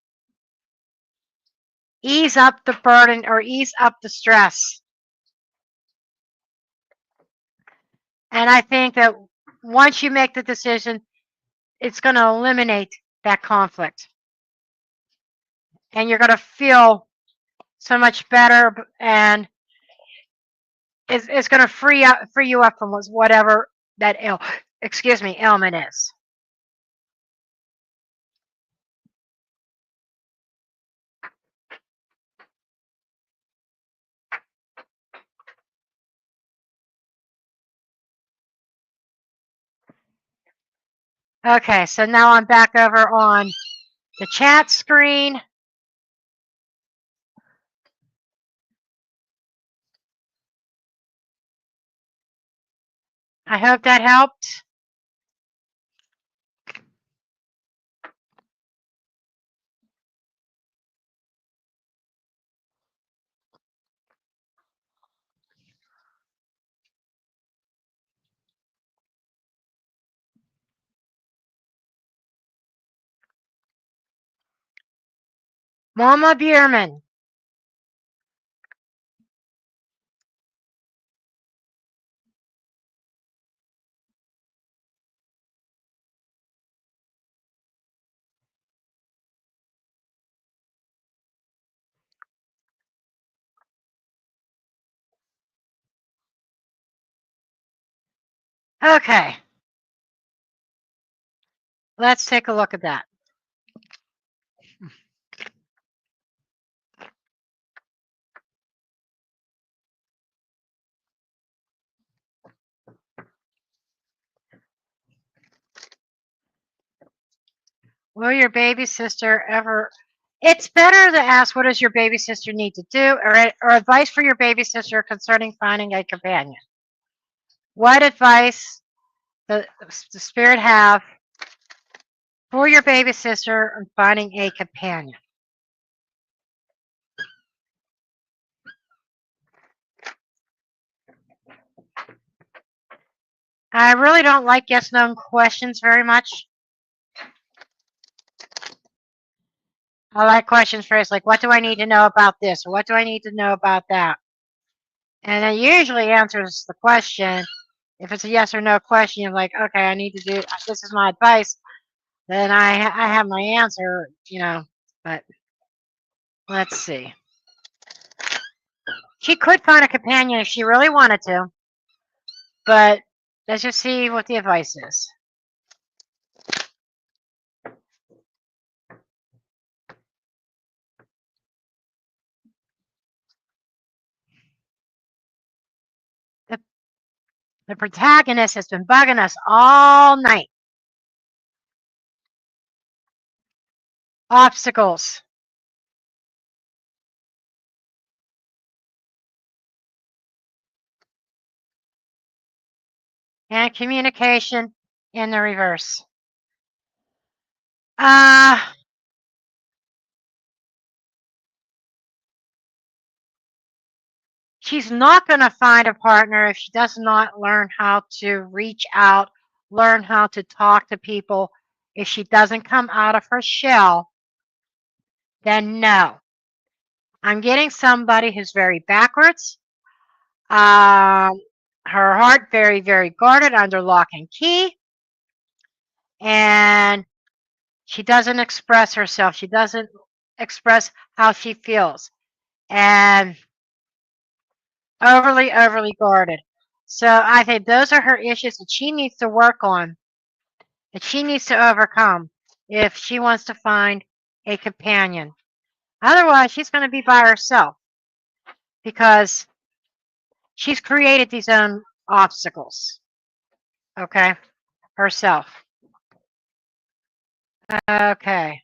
ease up the burden or ease up the stress. And I think that once you make the decision, it's going to eliminate that conflict. And you're going to feel so much better, and it's going to free you up from whatever that ailment is. Okay, so now I'm back over on the chat screen. I hope that helped. Mama Bierman. Okay. Let's take a look at that. Will your baby sister ever... It's better to ask, what does your baby sister need to do, or advice for your baby sister concerning finding a companion. What advice does the spirit have for your baby sister on finding a companion? I really don't like yes/no questions very much. I like questions first, like, what do I need to know about this, or what do I need to know about that? And it usually answers the question. If it's a yes or no question, you're like, okay, I need to do, this is my advice, then I have my answer, but let's see. She could find a companion if she really wanted to, but let's just see what the advice is. The protagonist has been bugging us all night. Obstacles. And communication in the reverse. She's not going to find a partner if she does not learn how to reach out, learn how to talk to people. If she doesn't come out of her shell, then no. I'm getting somebody who's very backwards. Her heart very, very guarded, under lock and key. And she doesn't express herself. She doesn't express how she feels. And overly guarded. So I think those are her issues that she needs to work on, that she needs to overcome if she wants to find a companion. Otherwise, she's going to be by herself because she's created these own obstacles, okay, herself. Okay.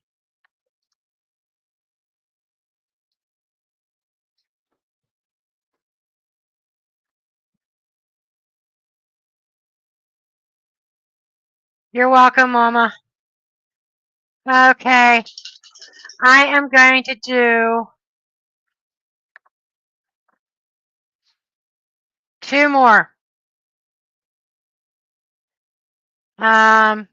You're welcome, Mama. Okay. I am going to do 2 more. Hey,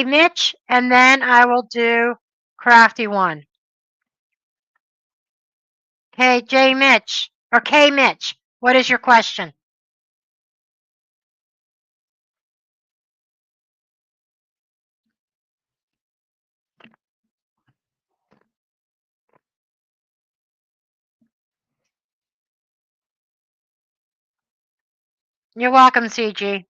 Mitch, and then I will do Crafty One. Hey, J Mitch, or K Mitch, what is your question? You're welcome, CG.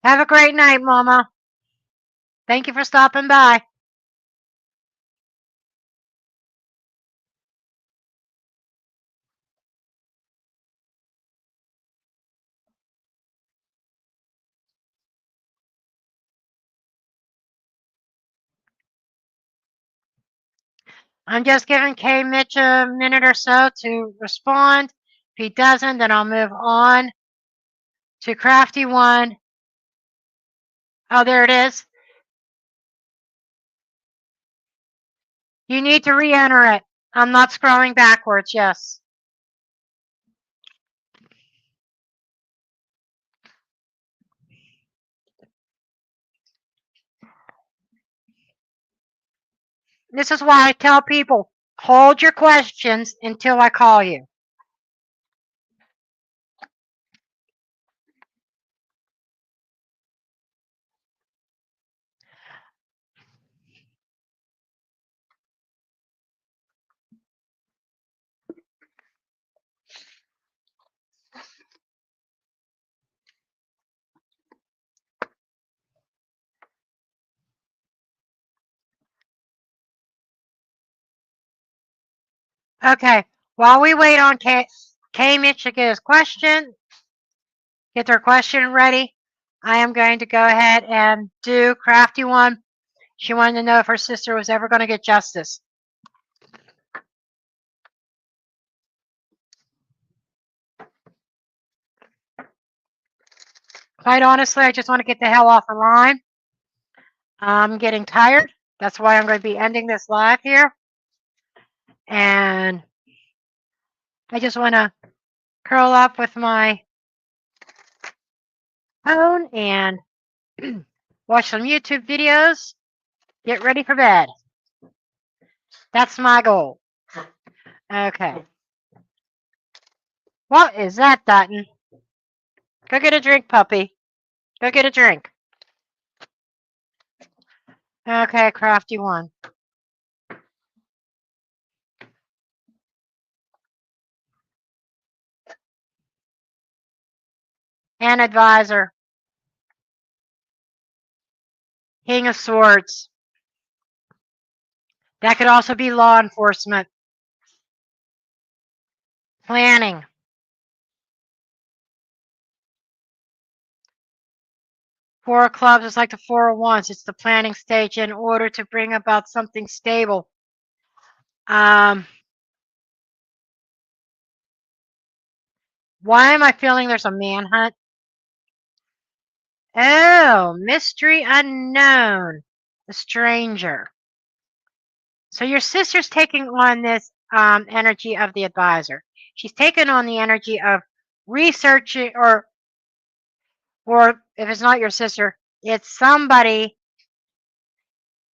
Have a great night, Mama. Thank you for stopping by. I'm just giving K Mitch a minute or so to respond. If he doesn't, then I'll move on to Crafty One. Oh, there it is. You need to re-enter it. I'm not scrolling backwards, yes. This is why I tell people, hold your questions until I call you. Okay, while we wait on K Mitch to get his question, get their question ready, I am going to go ahead and do Crafty One. She wanted to know if her sister was ever going to get justice. Quite honestly, I just want to get the hell off the line. I'm getting tired. That's why I'm going to be ending this live here. And I just want to curl up with my phone and watch some YouTube videos, get ready for bed. That's my goal. Okay. What is that, Dutton? Go get a drink, puppy. Go get a drink. Okay, Crafty One. An advisor. King of Swords. That could also be law enforcement. Planning. Four of Clubs is like the Four of Wands. It's the planning stage in order to bring about something stable. Why am I feeling there's a manhunt? Oh, mystery unknown. A stranger. So your sister's taking on this energy of the advisor. She's taken on the energy of researching, or if it's not your sister, it's somebody,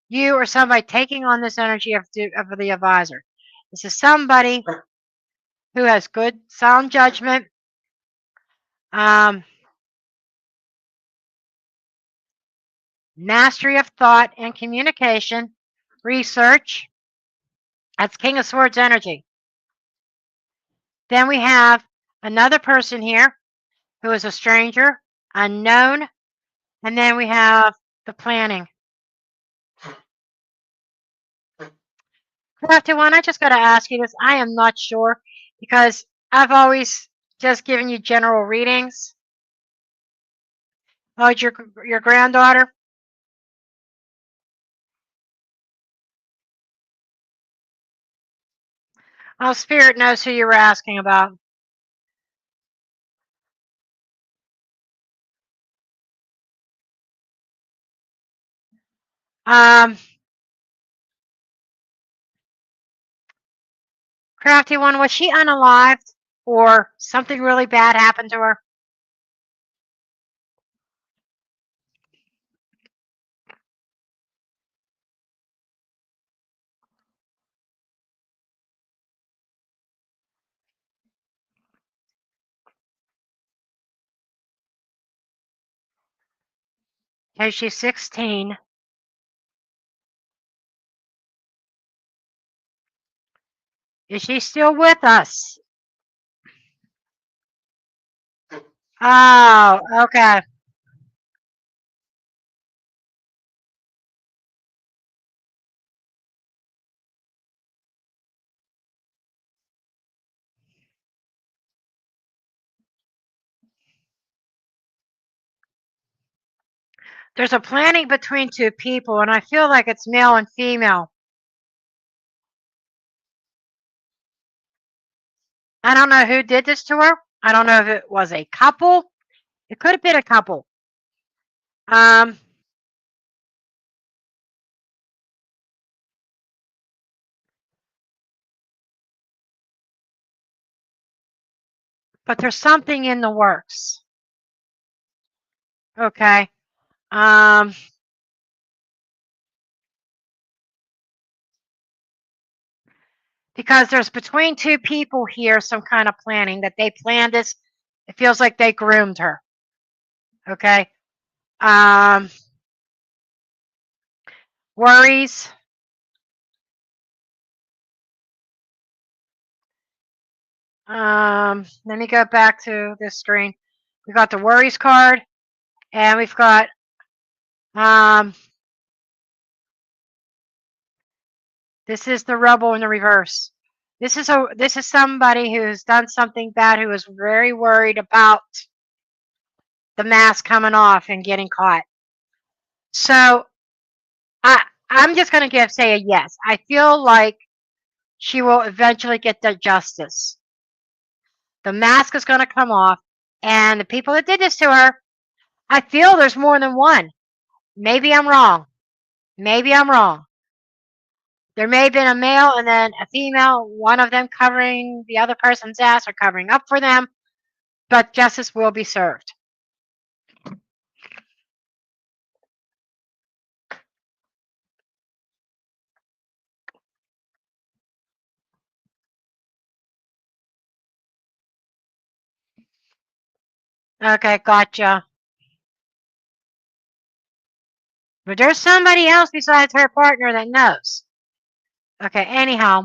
you or somebody taking on this energy of the advisor. This is somebody who has good, sound judgment, mastery of thought and communication, research. That's King of Swords energy. Then we have another person here who is a stranger, unknown, and then we have the planning. Crafty One, I just got to ask you this. I am not sure because I've always just given you general readings. Oh, it's your granddaughter? Oh, Spirit knows who you were asking about. Crafty One, was she unalived or something really bad happened to her? Okay, she's 16. Is she still with us? Oh, okay. There's a planning between two people, and I feel like it's male and female. I don't know who did this to her. I don't know if it was a couple. It could have been a couple. Um, but there's something in the works. Okay. Um, because there's between two people here some kind of planning that they planned this. It feels like they groomed her. Okay. Um, worries. Let me go back to this screen. We got the worries card, and we've got this is the rebel in the reverse. This is somebody who's done something bad, who is very worried about the mask coming off and getting caught. So I'm just going to say a yes. I feel like she will eventually get the justice. The mask is going to come off, and the people that did this to her, I feel there's more than one. Maybe I'm wrong. Maybe I'm wrong. There may have been a male and then a female, one of them covering the other person's ass or covering up for them, but justice will be served. Okay, gotcha. But there's somebody else besides her partner that knows. Okay, anyhow,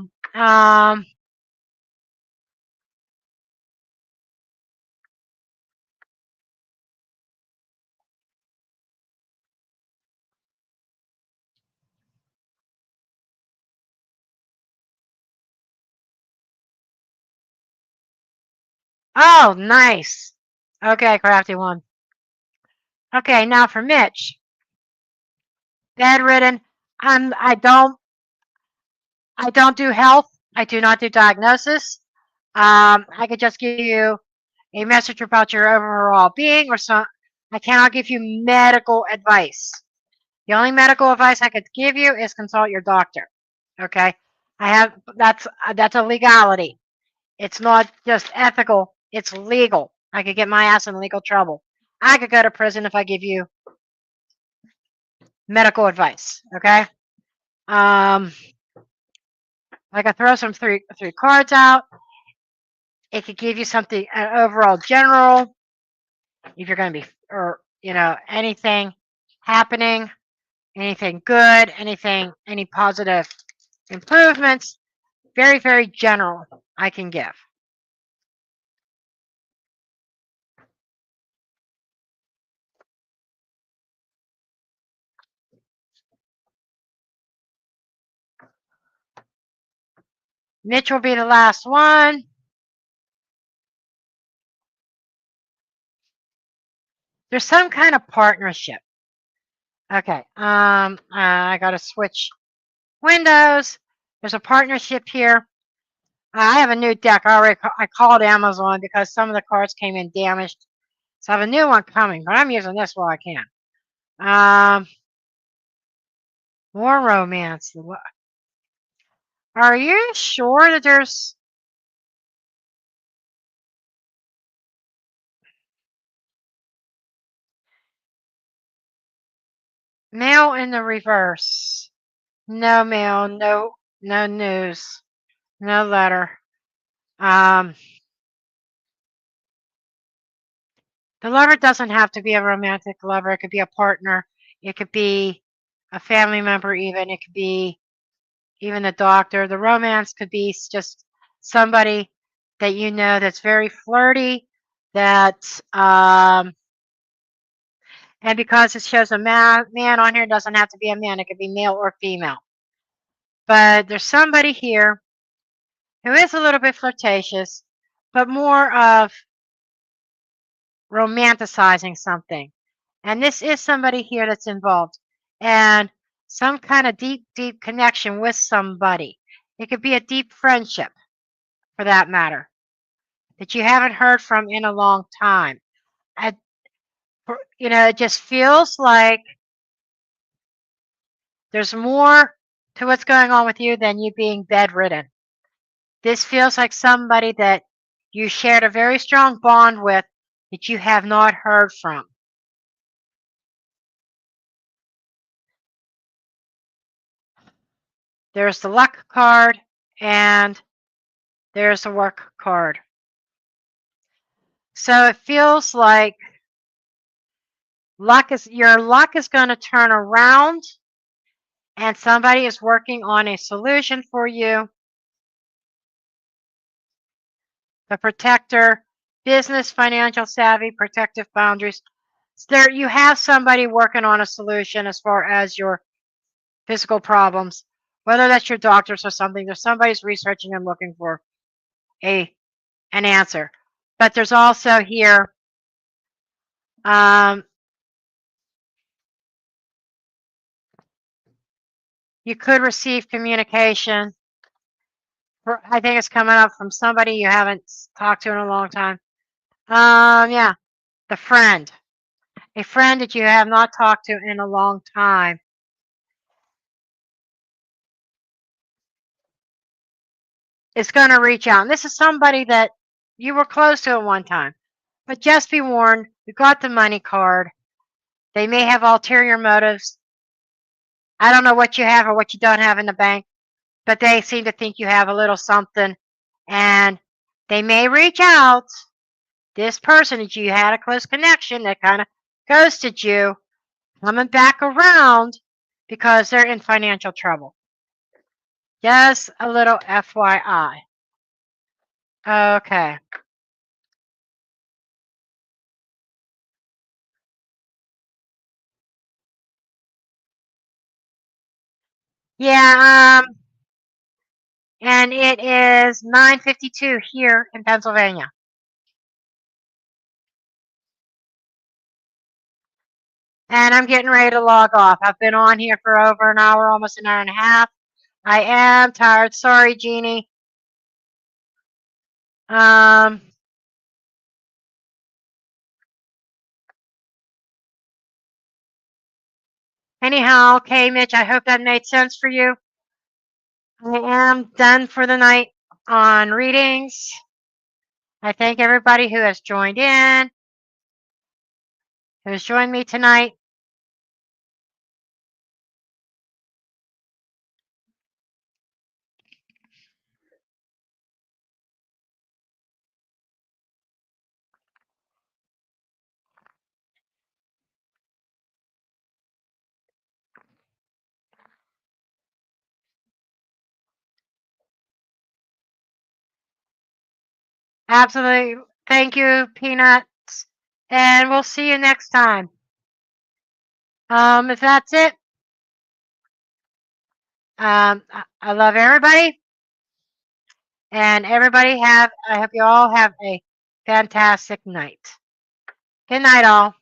oh, nice. Okay, Crafty One. Okay, now for Mitch. Bedridden. I don't do health. I do not do diagnosis. I could just give you a message about your overall being, or some. I cannot give you medical advice. The only medical advice I could give you is consult your doctor. Okay, that's a legality. It's not just ethical; it's legal. I could get my ass in legal trouble. I could go to prison if I give you medical advice. Okay. I could throw some three cards out. It could give you something an overall general. If you're going to be, or anything happening, anything good, any positive improvements. Very, very general. I can give. Mitch will be the last one. There's some kind of partnership. Okay. I got to switch windows. There's a partnership here. I have a new deck. I called Amazon because some of the cards came in damaged. So I have a new one coming, but I'm using this while I can. More romance. Are you sure that there's mail in the reverse? No mail, no news, no letter. The lover doesn't have to be a romantic lover. It could be a partner. It could be a family member even. It could be even a doctor. The romance could be just somebody that you know that's very flirty, that and because it shows a man on here, it doesn't have to be a man. It could be male or female. But there's somebody here who is a little bit flirtatious, but more of romanticizing something. And this is somebody here that's involved. And some kind of deep, deep connection with somebody. It could be a deep friendship, for that matter, that you haven't heard from in a long time. It just feels like there's more to what's going on with you than you being bedridden. This feels like somebody that you shared a very strong bond with that you have not heard from. There's the luck card and there's the work card. So it feels like your luck is going to turn around and somebody is working on a solution for you. The protector, business, financial savvy, protective boundaries. There you have somebody working on a solution as far as your physical problems, whether that's your doctors or something. There's somebody's researching and looking for an answer. But there's also here you could receive communication. I think it's coming up from somebody you haven't talked to in a long time. Yeah, the friend. A friend that you have not talked to in a long time. Is going to reach out. And this is somebody that you were close to at one time. But just be warned, you got the money card. They may have ulterior motives. I don't know what you have or what you don't have in the bank, but they seem to think you have a little something. And they may reach out. This person that you had a close connection that kind of ghosted you, coming back around because they're in financial trouble. Just a little FYI. Okay. Yeah, and it is 9:52 here in Pennsylvania. And I'm getting ready to log off. I've been on here for over an hour, almost an hour and a half. I am tired. Sorry, Jeannie. Anyhow, okay, Mitch, I hope that made sense for you. I am done for the night on readings. I thank everybody who has joined in, who has joined me tonight. Absolutely. Thank you, Peanuts. And we'll see you next time. If that's it, I love everybody. And everybody I hope you all have a fantastic night. Good night, all.